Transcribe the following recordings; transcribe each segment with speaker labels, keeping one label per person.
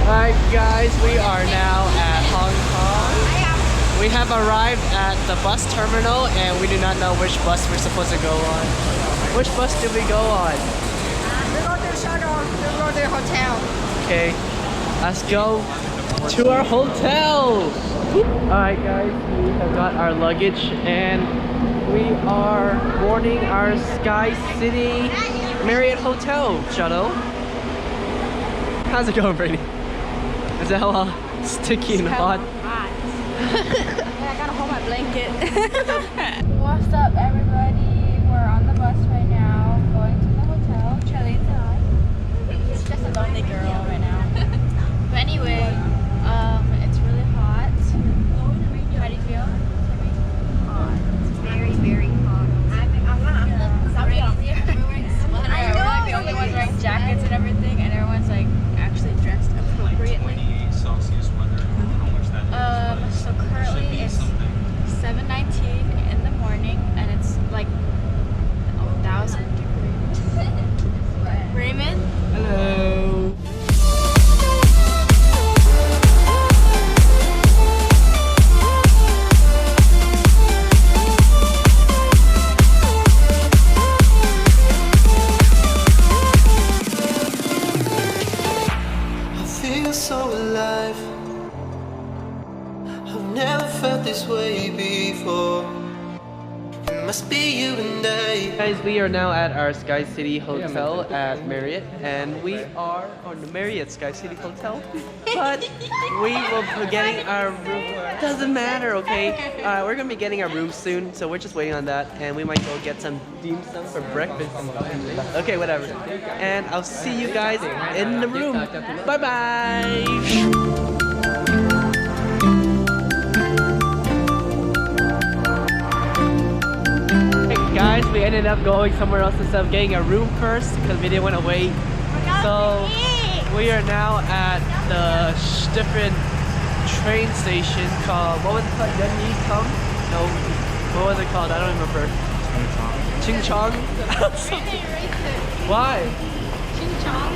Speaker 1: Alright guys, we are now at Hong Kong. We have arrived at the bus terminal and we do not know which bus we're supposed to go on. Which bus did we go on?
Speaker 2: We go to shuttle, we go to the hotel.
Speaker 1: Okay, let's go to our hotel. Alright guys, we have got our luggage and we are boarding our Sky City Marriott Hotel shuttle. How's it going, Brady? Is that hella sticky and hot?
Speaker 2: Yeah, I gotta hold my blanket. What's up, everybody? We're on the bus right now, going to the hotel. Charlene and I. It's just a lonely girl right now. But anyway, it's really hot. How do you feel? Hot. It's very, very hot. I'm we're the only ones wearing jackets and everything, and everyone's like actually dressed appropriately. So currently it's 7:19 in the morning and it's like 1,000 degrees. Raymond?
Speaker 1: Hello.
Speaker 3: I feel so alive. I've never felt this way before. It must be you and I.
Speaker 1: Guys, we are now at our Sky City Hotel at Marriott, and we are on the Marriott Sky City Hotel, but we will be getting our room. Doesn't matter, okay? We're gonna be getting our room soon, so we're just waiting on that, and we might go get some dim sum for breakfast. Okay, whatever. And I'll see you guys in the room. Bye bye. Guys, we ended up going somewhere else instead of getting a room first because we didn't want to wait. So we are now at the different train station called, what was it called? Yenyi Tong? No, what was it called? I don't remember. Ching Chong? Why?
Speaker 2: Ching Chong?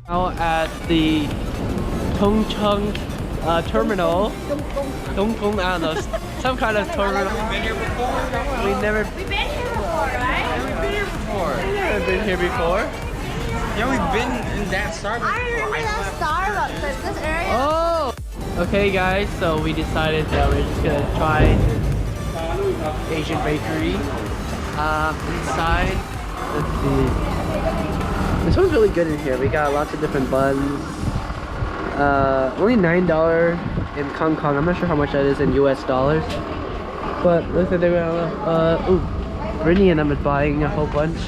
Speaker 1: Now at the Tong Chung terminal. Dong Gong, I don't know, some kind of terminal.
Speaker 3: We've been here before?
Speaker 1: We've never
Speaker 2: We've been here before, right?
Speaker 3: We've been here before.
Speaker 1: been here before.
Speaker 3: Yeah, we've been in that Starbucks.
Speaker 2: I remember that Starbucks, but this area.
Speaker 1: Oh! Okay guys, so we decided that we're just gonna try Asian bakery. Inside, let's see. This one's really good in here. We got lots of different buns. Only $9 in Hong Kong. I'm not sure how much that is in US dollars. But looks like they're gonna, ooh. Brittany and I'm buying a whole bunch.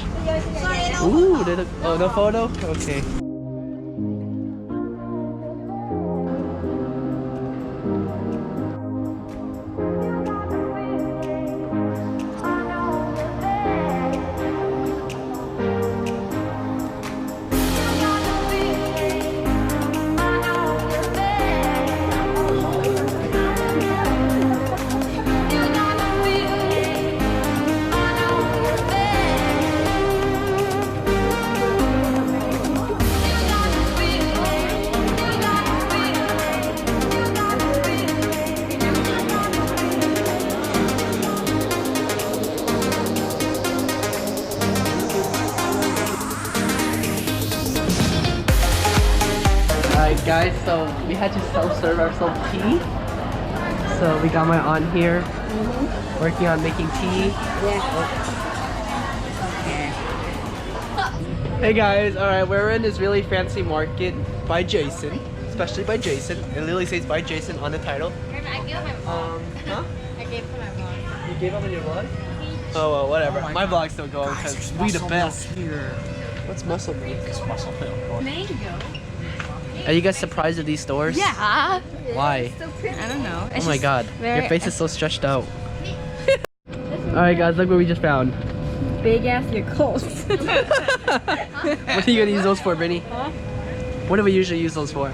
Speaker 1: Ooh, oh, no photo? Okay. Alright guys, so we had to self-serve ourselves tea. So we got my aunt here, working on making tea. Hey guys, alright, we're in this really fancy market by Jason. Especially by Jason. It literally says by Jason on the title.
Speaker 2: I gave him my vlog.
Speaker 1: Huh?
Speaker 2: I gave him my vlog.
Speaker 1: You gave up on your vlog? Oh well, whatever. My vlog's still going because we the best. What's muscle milk?
Speaker 3: Muscle milk.
Speaker 2: Mango.
Speaker 1: Are you guys surprised at these stores?
Speaker 2: Yeah.
Speaker 1: Why?
Speaker 2: I don't know.
Speaker 1: Oh my god, your face is so stretched out. Alright guys, look what we just found.
Speaker 2: Big ass Yakult.
Speaker 1: What are you gonna use those for, Brittany?
Speaker 2: Huh?
Speaker 1: What do we usually use those for?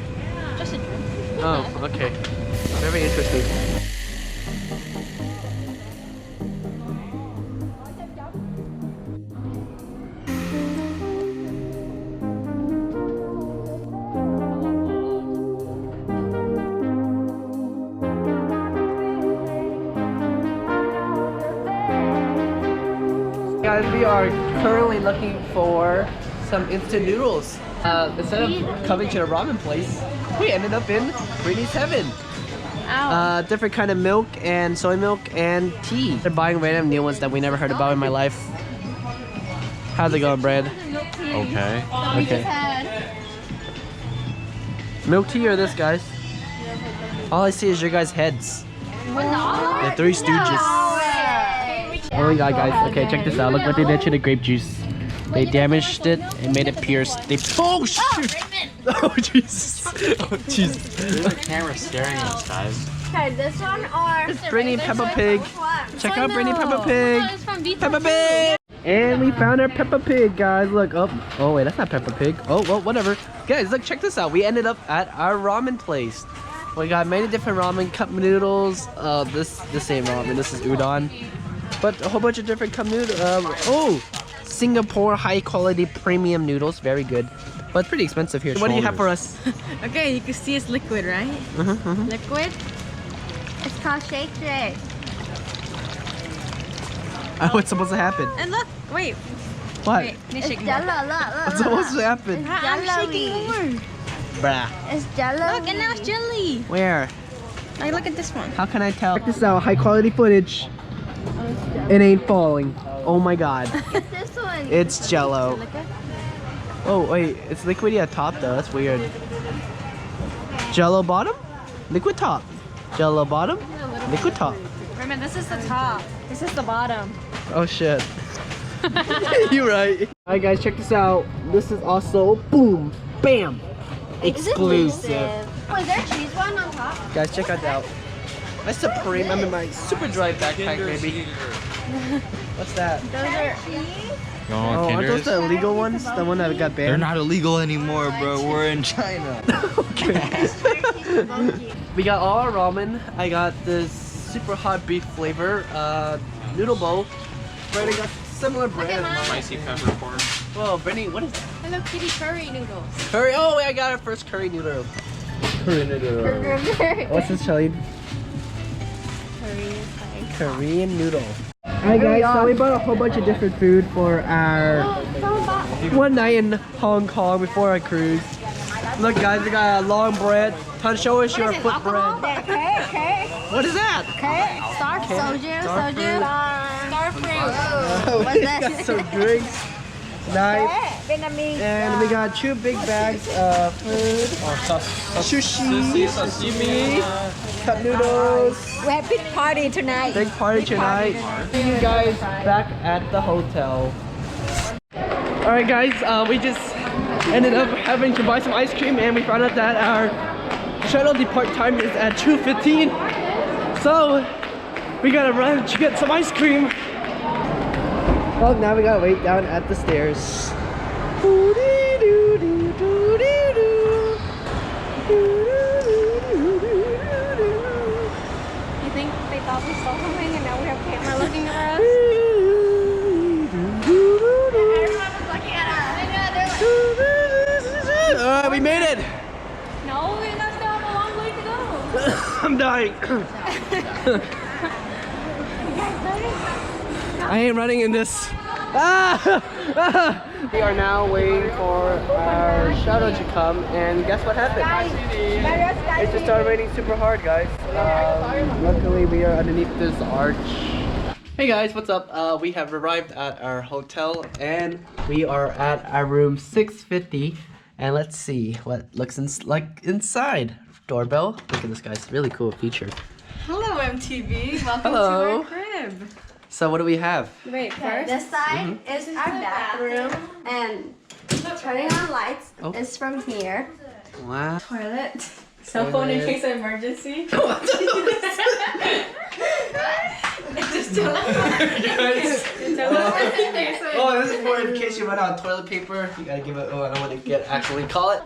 Speaker 2: Just a drink.
Speaker 1: Oh, okay. Very interesting. guys, we are currently looking for some instant noodles. Instead of coming to a ramen place, we ended up in Brittany's Heaven. Different kind of milk and soy milk and tea. They're buying random new ones that we never heard about in my life. How's it going, Brad?
Speaker 4: Okay.
Speaker 1: Okay. Milk tea or this, guys? All I see is your guys' heads. The Three Stooges. Oh my god, guys. Okay, check this out. Look what they did to the grape juice. They damaged it and made it pierce. Oh, shoot! Oh, Jesus. Oh, Jesus.
Speaker 4: The camera staring at us, guys.
Speaker 2: Okay, this one or...
Speaker 1: It's Brittany Peppa Pig. Check out Brittany Peppa Pig.
Speaker 2: It's from
Speaker 1: Peppa Pig! And we found our Peppa Pig, guys. Look, oh wait, that's not Peppa Pig. Oh, well, whatever. Guys, look, check this out. We ended up at our ramen place. We got many different ramen, cup noodles. This ain't ramen, this is udon. But a whole bunch of different cup noodles. Singapore high quality premium noodles, very good. But pretty expensive here. What do you have for us?
Speaker 5: Okay, you can see it's liquid, right? Liquid.
Speaker 2: It's called Shake Shake.
Speaker 1: What's supposed to happen?
Speaker 5: And look, wait.
Speaker 1: What?
Speaker 5: Wait,
Speaker 2: It's
Speaker 5: shake
Speaker 2: jello,
Speaker 5: more.
Speaker 2: look.
Speaker 1: What's supposed to happen?
Speaker 5: I'm shaking more.
Speaker 1: Bruh.
Speaker 2: It's jello.
Speaker 5: Look, and now it's jelly.
Speaker 1: Where?
Speaker 5: Like, look at this one.
Speaker 1: How can I tell? Check this out, high quality footage. It ain't falling. Oh my god.
Speaker 2: It's this one.
Speaker 1: It's jello. Oh wait, it's liquidy at top though, that's weird. Jello bottom? Liquid top. Jello bottom? Liquid top.
Speaker 5: Remember, this is the top. This is the bottom.
Speaker 1: Oh shit. You're right. Alright guys, check this out. This is also, boom, bam, exclusive.
Speaker 2: Was there cheese one on top?
Speaker 1: Guys, check that out. My Supreme, I'm in my super dry backpack, baby. What's that?
Speaker 2: Those are cheese?
Speaker 4: You
Speaker 1: Oh,
Speaker 4: want
Speaker 1: aren't those the illegal ones? The one that got
Speaker 4: They're
Speaker 1: banned?
Speaker 4: not illegal anymore, bro. We're in China.
Speaker 1: Okay. We got all our ramen. I got this super hot beef flavor noodle bowl. Brandon got similar brand.
Speaker 4: Spicy pepper corn.
Speaker 1: Whoa, Brittany, what is that?
Speaker 5: Hello Kitty curry noodles.
Speaker 1: Curry. Oh, wait, I got our first curry noodle.
Speaker 4: Curry noodle.
Speaker 1: What's this, Shelly? Korean noodle. Alright guys, so we bought a whole bunch of different food for our one night in Hong Kong before our cruise. Look guys, we got a long bread. Ton, show us your foot bread.
Speaker 2: Okay.
Speaker 1: What is that?
Speaker 2: Okay. Star soju. Star fruit.
Speaker 1: We
Speaker 2: What's
Speaker 1: got
Speaker 2: that?
Speaker 1: some drinks, knife,
Speaker 2: Vietnamese.
Speaker 1: and we got 2 big bags of food. Sushi, sashimi, cup noodles.
Speaker 2: We have big party tonight.
Speaker 1: Big party tonight. See you guys back at the hotel. Alright guys, we just ended up having to buy some ice cream and we found out that our shuttle depart time is at 2:15. So we gotta run to get some ice cream. Well, now we gotta wait down at the stairs.
Speaker 2: You think they thought we stole something and now we have camera looking at us? Everyone was looking at us. I know, they're like...
Speaker 1: Alright, we made it!
Speaker 2: No, we still have a long way to go.
Speaker 1: I'm dying. I ain't running in this. We are now waiting for our shuttle to come, and guess what happened? It just started raining super hard, guys. Luckily, we are underneath this arch. Hey guys, what's up? We have arrived at our hotel, and we are at our room 650. And let's see what looks like inside. Doorbell. Look at this, guys. Really cool feature.
Speaker 5: Hello MTV. Welcome
Speaker 1: Hello.
Speaker 5: to our crib.
Speaker 1: So what do we have?
Speaker 5: Wait, first.
Speaker 2: This side is our bathroom, and turning on lights is from here.
Speaker 1: Wow.
Speaker 5: Toilet. Cell phone in case of emergency. It's just
Speaker 1: Oh, this is for in case you run out of toilet paper. You gotta give it. Oh, I don't want to get actually call it.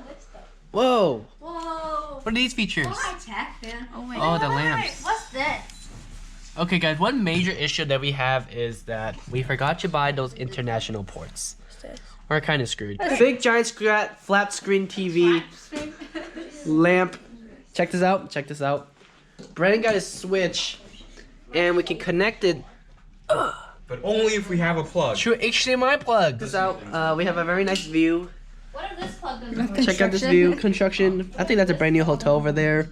Speaker 1: Whoa.
Speaker 2: Whoa.
Speaker 1: What are these features?
Speaker 2: High tech, man.
Speaker 5: Oh my
Speaker 1: Oh, the lamps.
Speaker 2: What's this?
Speaker 1: Okay, guys. One major issue that we have is that we forgot to buy those international ports. We're kind of screwed. Big giant flat screen TV. Lamp. Check this out. Check this out. Brandon got his switch, and we can connect it
Speaker 4: But only if we have a plug.
Speaker 1: True HDMI plug. So we have a very nice view.
Speaker 2: What if this plug doesn't work?
Speaker 1: Check out this view. Construction. I think that's a brand new hotel over there.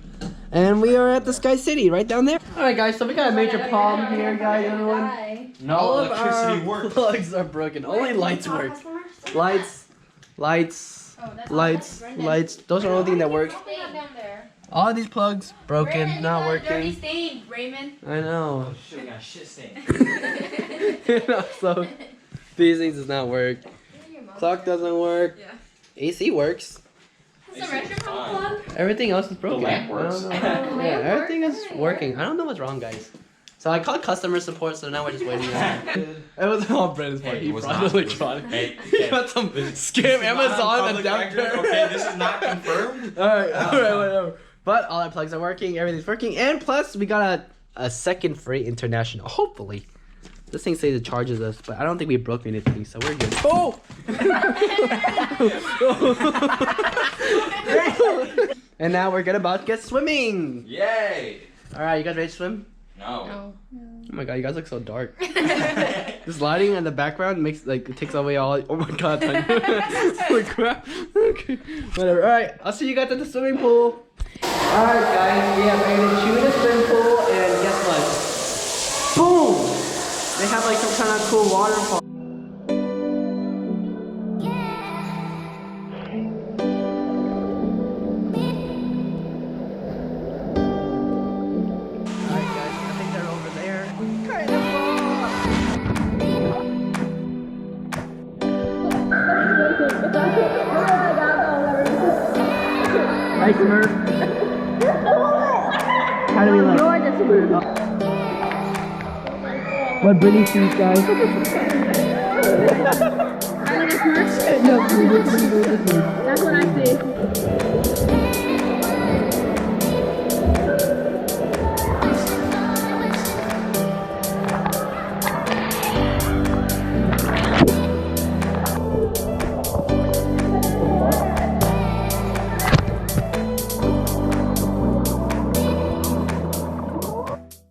Speaker 1: And we are at the Sky City right down there. All right, guys. So we got a major problem here, guys. Everyone.
Speaker 4: No
Speaker 1: All of
Speaker 4: electricity
Speaker 1: our
Speaker 4: works.
Speaker 1: plugs are broken. Only lights work. Lights. Those are the only thing that works. All of these plugs broken, not working.
Speaker 2: Stain, Raymond.
Speaker 1: I know.
Speaker 4: Oh shit, we got a shit stain.
Speaker 1: So these things does not work. Clock doesn't work.
Speaker 5: Yeah.
Speaker 1: AC works.
Speaker 2: Has the restroom have a plug?
Speaker 1: Everything else is broken.
Speaker 4: The lamp works.
Speaker 1: I don't know. Yeah, everything is working. I don't know what's wrong, guys. So I called customer support, so now we're just waiting. It was all Brandon's fault.
Speaker 4: Hey,
Speaker 1: He
Speaker 4: it was
Speaker 1: brought
Speaker 4: not.
Speaker 1: electronic.
Speaker 4: Hey,
Speaker 1: He got some scam Amazon adapter.
Speaker 4: Okay, this is not confirmed.
Speaker 1: Alright, whatever. But all our plugs are working, everything's working, and plus we got a second free international. Hopefully. This thing says it charges us, but I don't think we broke anything, so we're good. Oh! And now we're about to get swimming.
Speaker 4: Yay!
Speaker 1: Alright, you guys ready to swim?
Speaker 4: No.
Speaker 1: Oh my god, you guys look so dark. This lighting in the background makes it takes away all. Oh my god, holy crap. Okay, whatever. Alright, I'll see you guys at the swimming pool. Alright, guys, we have ready to shoot in the swimming pool, and guess what? Boom! They have like some kind of cool waterfall. Alright, guys, I think they're over there. Kind of Hi, Smurf. How do we like? You're the Smurf. What Brittany sees, guys.
Speaker 2: That's what I see.